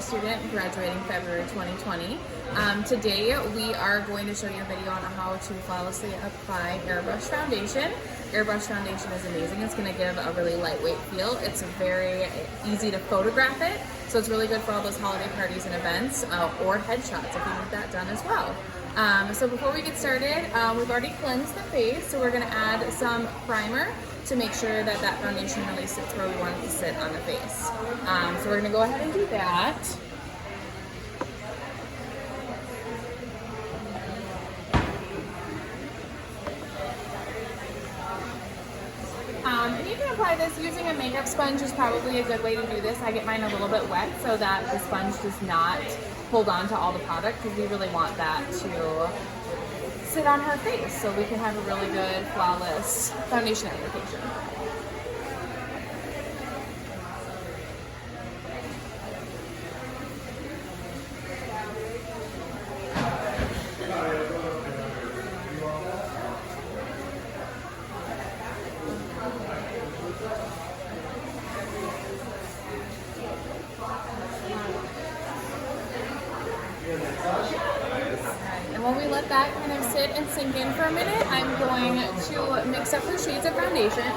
Student graduating February 2020. Today we are going to show you a video on how to flawlessly apply airbrush foundation. Airbrush foundation is amazing. It's going to give a really lightweight feel. It's very easy to photograph it, so it's really good for all those holiday parties and events or headshots if you need that done as well. So before we get started, we've already cleansed the face, so we're going to add some primer to make sure that that foundation really sits where we want it to sit on the face. So we're going to go ahead and do that. And you can apply this using a makeup sponge is probably a good way to do this. I get mine a little bit wet so that the sponge does not hold on to all the product, because we really want that to sit on her face so we can have a really good, flawless foundation application. And when we let that kind of sit and sink in for a minute, I'm going to mix up the shades of foundation.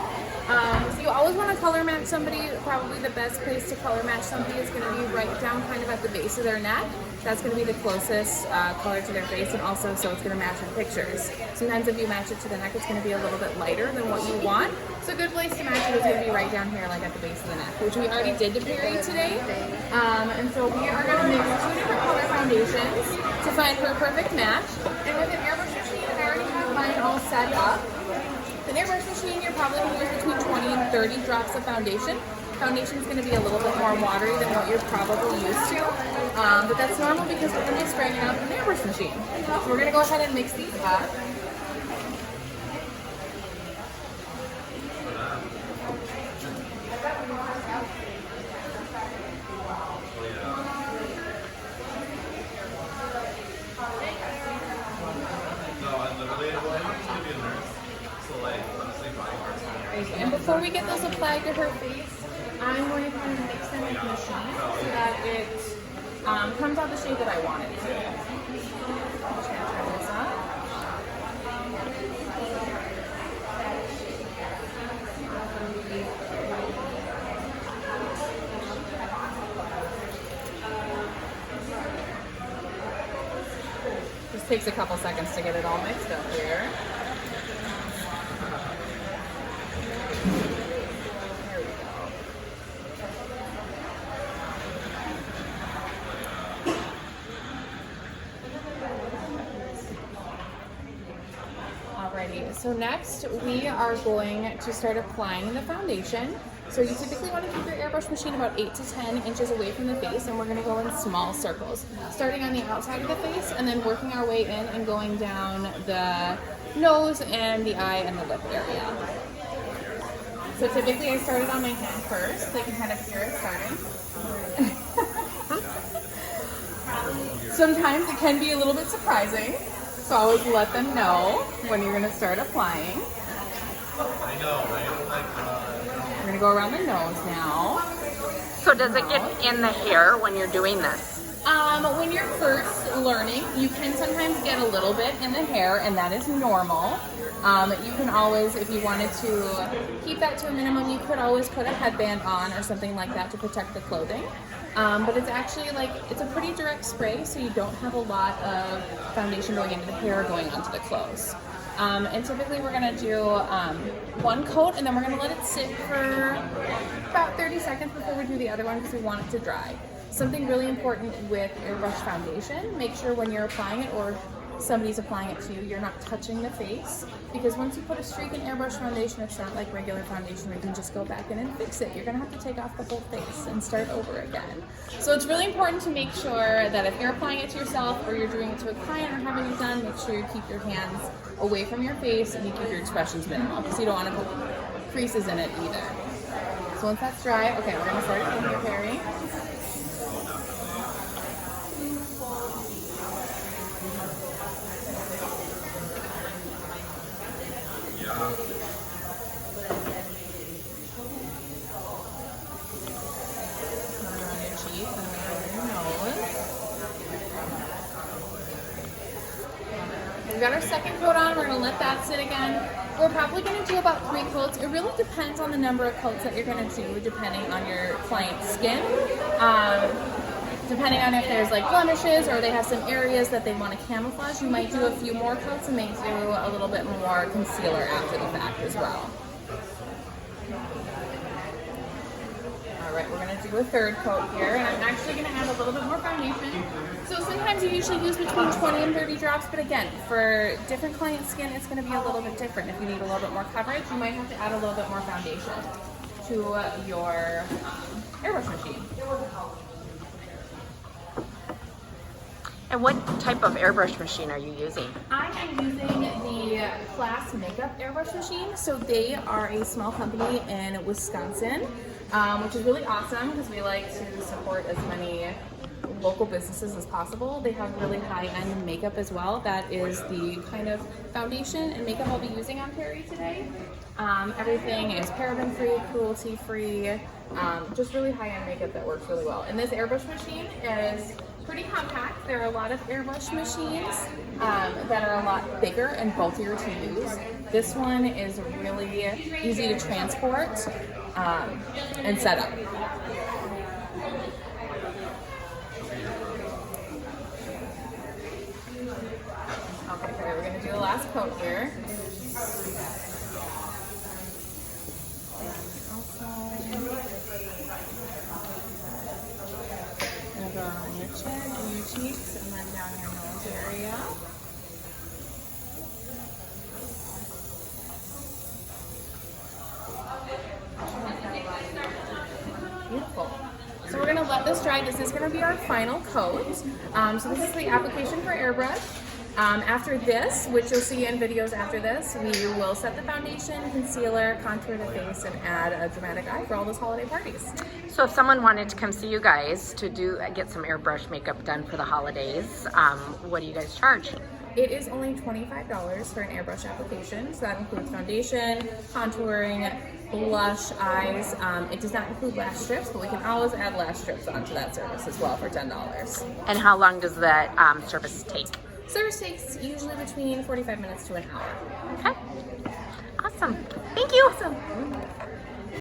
So you always want to color match somebody. Probably the best place to color match somebody is going to be right down kind of at the base of their neck. That's going to be the closest color to their face, and also so it's going to match in pictures. Sometimes if you match it to the neck, it's going to be a little bit lighter than what you want. So a good place to match it is going to be right down here, like at the base of the neck, which we already did to Perry today. And so we are going to mix two different color foundations to find her perfect match. And with an airbrush machine, I already have mine all set up. With an airbrush machine, you're probably going to use between 20 and 30 drops of foundation. Foundation is going to be a little bit more watery than what you're probably used to, but that's normal because we're going to be spraying it out with an airbrush machine. So we're going to go ahead and mix these up. And before we get those applied to her face, I'm going to kind of mix them with the machine so that it comes out the shade that I want it to. I'm just going to turn this up. Just takes a couple seconds to get it all mixed up here. So next we are going to start applying the foundation. So you typically want to keep your airbrush machine about 8 to 10 inches away from the face, and we're going to go in small circles, starting on the outside of the face and then working our way in and going down the nose and the eye and the lip area. So typically I started on my hand first, so you can kind of hear it starting. Sometimes it can be a little bit surprising. So always let them know when you're going to start applying. I know, right? We're going to go around the nose now. So does it get in the hair when you're doing this? When you're first learning, you can sometimes get a little bit in the hair, and that is normal. You can always, if you wanted to keep that to a minimum, you could always put a headband on or something like that to protect the clothing. But it's actually it's a pretty direct spray, so you don't have a lot of foundation going into the hair or going onto the clothes. And typically we're going to do one coat, and then we're going to let it sit for about 30 seconds before we do the other one, because we want it to dry. Something really important with airbrush foundation, make sure when you're applying it or somebody's applying it to you, you're not touching the face, because once you put a streak in airbrush foundation, it's not like regular foundation where you can just go back in and fix it. You're going to have to take off the whole face and start over again. So it's really important to make sure that if you're applying it to yourself or you're doing it to a client or having it done, make sure you keep your hands away from your face and you keep your expressions minimal, because you don't want to put creases in it either. So once that's dry, okay, we're going to start it with your Perry. Around your cheek and around your we've got our second coat on. We're gonna let that sit again. We're probably gonna do about 3 coats. It really depends on the number of coats that you're gonna do, depending on your client's skin. Depending on if there's like blemishes or they have some areas that they want to camouflage, you might do a few more coats and may do a little bit more concealer after the fact as well. Alright, we're going to do a third coat here, and I'm actually going to add a little bit more foundation. So sometimes you usually use between 20 and 30 drops, but again, for different client skin, it's going to be a little bit different. If you need a little bit more coverage, you might have to add a little bit more foundation to your airbrush machine. And what type of airbrush machine are you using? I am using the Class Makeup airbrush machine. So they are a small company in Wisconsin, which is really awesome because we like to support as many local businesses as possible. They have really high-end makeup as well. That is the kind of foundation and makeup I'll be using on Perry today. Everything is paraben-free, cruelty-free, just really high-end makeup that works really well. And this airbrush machine is pretty compact. There are a lot of airbrush machines that are a lot bigger and bulkier to use. This one is really easy to transport and set up. Okay, we're going to do the last coat here. Go on your chin and your cheeks, and then down your nose area. Beautiful. So we're going to let this dry. This is going to be our final coat. So this is the application for airbrush. After this, which you'll see in videos after this, we will set the foundation, concealer, contour the face, and add a dramatic eye for all those holiday parties. So if someone wanted to come see you guys to get some airbrush makeup done for the holidays, what do you guys charge? It is only $25 for an airbrush application. So that includes foundation, contouring, blush, eyes. It does not include lash strips, but we can always add lash strips onto that service as well for $10. And how long does that service take? Service takes usually between 45 minutes to an hour. Okay. Awesome. Thank you. Awesome.